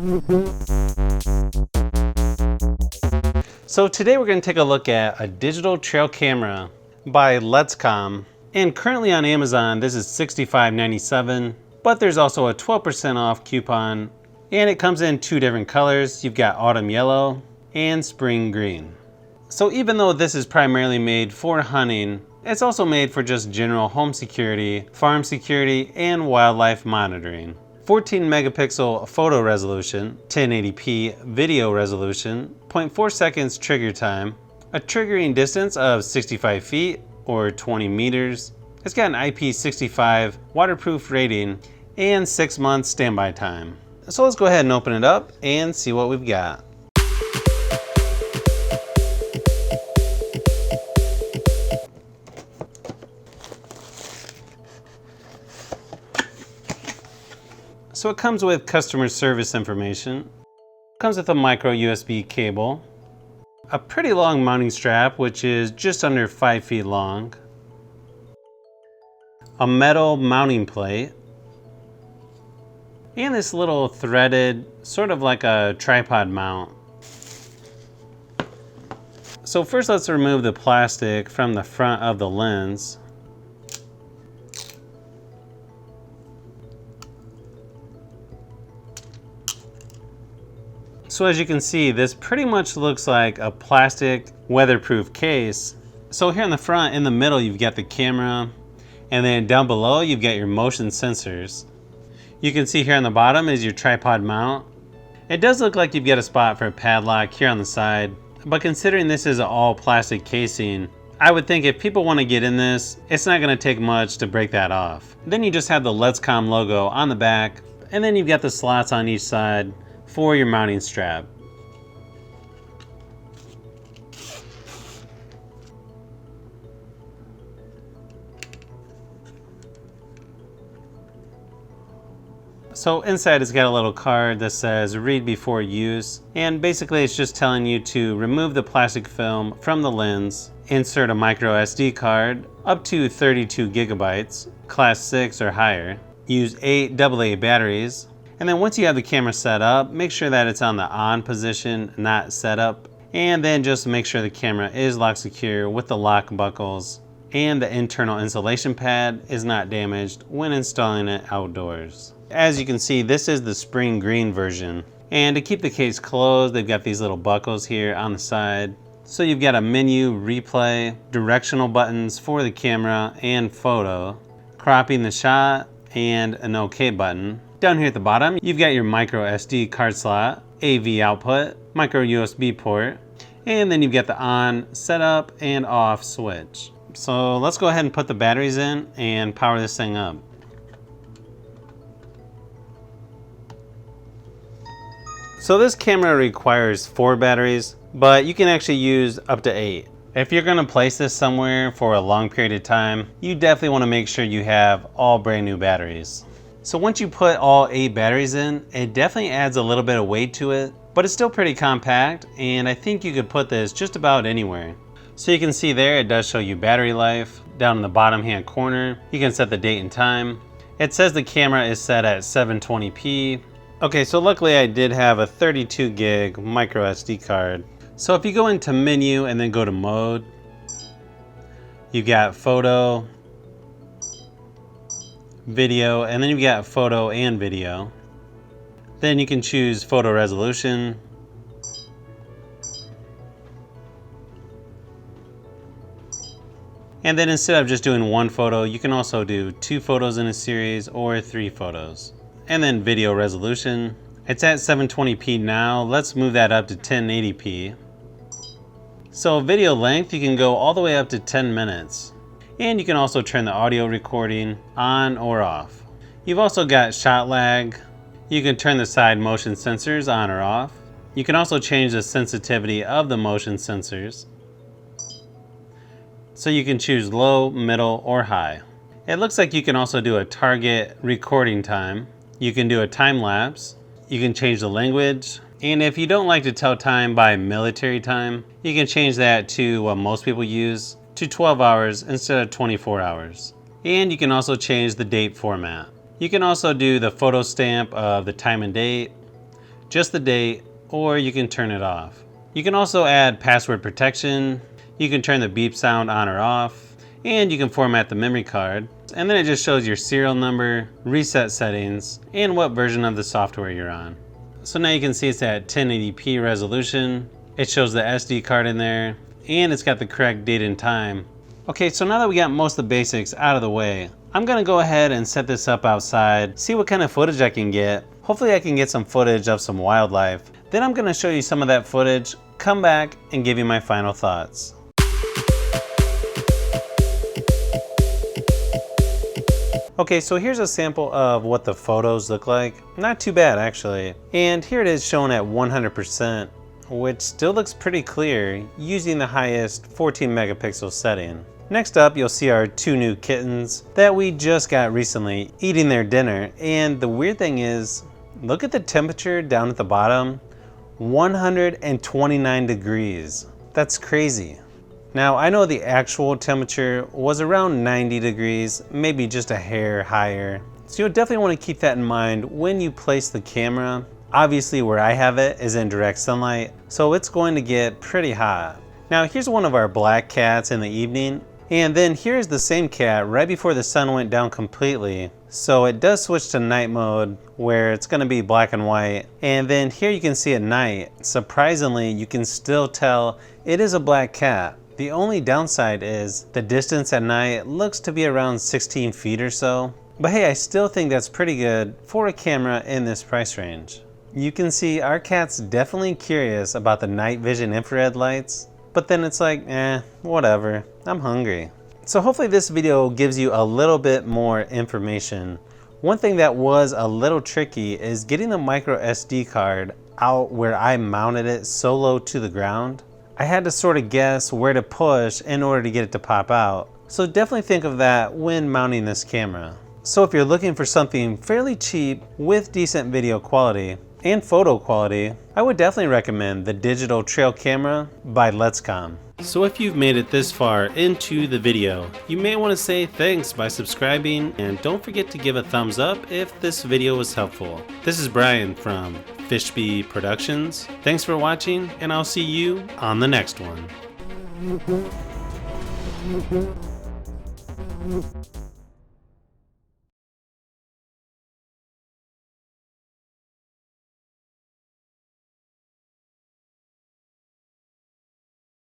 So today we're going to take a look at a digital trail camera by LETSCOM. And currently on Amazon, this is $65.97, but there's also a 12% off coupon. And it comes in two different colors. You've got autumn yellow and spring green. So even though this is primarily made for hunting, it's also made for just general home security, farm security, and wildlife monitoring. 14 megapixel photo resolution, 1080p video resolution, 0.4 seconds trigger time, a triggering distance of 65 feet or 20 meters. It's got an IP65 waterproof rating and 6 months standby time. So let's go ahead and open it up and see what we've got. So it comes with customer service information. It comes with a micro USB cable, a pretty long mounting strap, which is just under 5 feet long, a metal mounting plate, and this little threaded, sort of like a tripod mount. So first let's remove the plastic from the front of the lens. So as you can see, this pretty much looks like a plastic weatherproof case. So here in the front, in the middle, you've got the camera, and then down below, you've got your motion sensors. You can see here on the bottom is your tripod mount. It does look like you've got a spot for a padlock here on the side, but considering this is an all plastic casing, I would think if people want to get in this, it's not going to take much to break that off. Then you just have the LETSCOM logo on the back, and then you've got the slots on each side for your mounting strap. So inside it's got a little card that says read before use, and basically it's just telling you to remove the plastic film from the lens, insert a micro SD card up to 32 gigabytes, class 6 or higher, use 8 AA batteries, and then once you have the camera set up, make sure that it's on the on position, not setup, and then just make sure the camera is lock secure with the lock buckles, and the internal insulation pad is not damaged when installing it outdoors. As you can see, this is the spring green version, and to keep the case closed, they've got these little buckles here on the side. So you've got a menu, replay, directional buttons for the camera and photo, cropping the shot, and an OK button. Down here at the bottom, you've got your micro SD card slot, AV output, micro USB port, and then you've got the on, setup, and off switch. So let's go ahead and put the batteries in and power this thing up. So this camera requires 4 batteries, but you can actually use up to 8. If you're gonna place this somewhere for a long period of time, you definitely wanna make sure you have all brand new batteries. So once you put all 8 batteries in, it definitely adds a little bit of weight to it, but it's still pretty compact, and I think you could put this just about anywhere. So you can see there, it does show you battery life. Down in the bottom hand corner, you can set the date and time. It says the camera is set at 720p. Okay, so luckily I did have a 32 gig micro SD card. So if you go into menu and then go to mode, you've got photo, video, and then you've got photo and video. Then you can choose photo resolution. And then instead of just doing 1 photo, you can also do 2 photos in a series or 3 photos. And then video resolution. It's at 720p now. Let's move that up to 1080p. So video length, you can go all the way up to 10 minutes. And you can also turn the audio recording on or off. You've also got shot lag. You can turn the side motion sensors on or off. You can also change the sensitivity of the motion sensors. So you can choose low, middle, or high. It looks like you can also do a target recording time. You can do a time lapse. You can change the language. And if you don't like to tell time by military time, you can change that to what most people use, to 12 hours instead of 24 hours. And you can also change the date format. You can also do the photo stamp of the time and date, just the date, or you can turn it off. You can also add password protection, you can turn the beep sound on or off, and you can format the memory card. And then it just shows your serial number, reset settings, and what version of the software you're on. So now you can see it's at 1080p resolution. It shows the SD card in there, and it's got the correct date and time. Okay, so now that we got most of the basics out of the way, I'm gonna go ahead and set this up outside, see what kind of footage I can get. Hopefully I can get some footage of some wildlife. Then I'm gonna show you some of that footage, come back, and give you my final thoughts. Okay, so here's a sample of what the photos look like. Not too bad actually. And here it is shown at 100%, which still looks pretty clear using the highest 14 megapixel setting. Next up, you'll see our 2 new kittens that we just got recently eating their dinner. And the weird thing is, look at the temperature down at the bottom, 129 degrees. That's crazy. Now, I know the actual temperature was around 90 degrees, maybe just a hair higher. So you'll definitely want to keep that in mind when you place the camera. Obviously, where I have it is in direct sunlight, so it's going to get pretty hot. Now, here's one of our black cats in the evening, and then here's the same cat right before the sun went down completely. So it does switch to night mode where it's going to be black and white. And then here you can see at night, surprisingly, you can still tell it is a black cat. The only downside is the distance at night looks to be around 16 feet or so. But hey, I still think that's pretty good for a camera in this price range. You can see our cat's definitely curious about the night vision infrared lights, but then it's like, whatever, I'm hungry. So hopefully this video gives you a little bit more information. One thing that was a little tricky is getting the micro SD card out where I mounted it so low to the ground. I had to sort of guess where to push in order to get it to pop out. So definitely think of that when mounting this camera. So if you're looking for something fairly cheap with decent video quality and photo quality, I would definitely recommend the digital trail camera by LETSCOM. So if you've made it this far into the video, you may want to say thanks by subscribing, and don't forget to give a thumbs up if this video was helpful. This is Brian from Fishbee Productions. Thanks for watching, and I'll see you on the next one.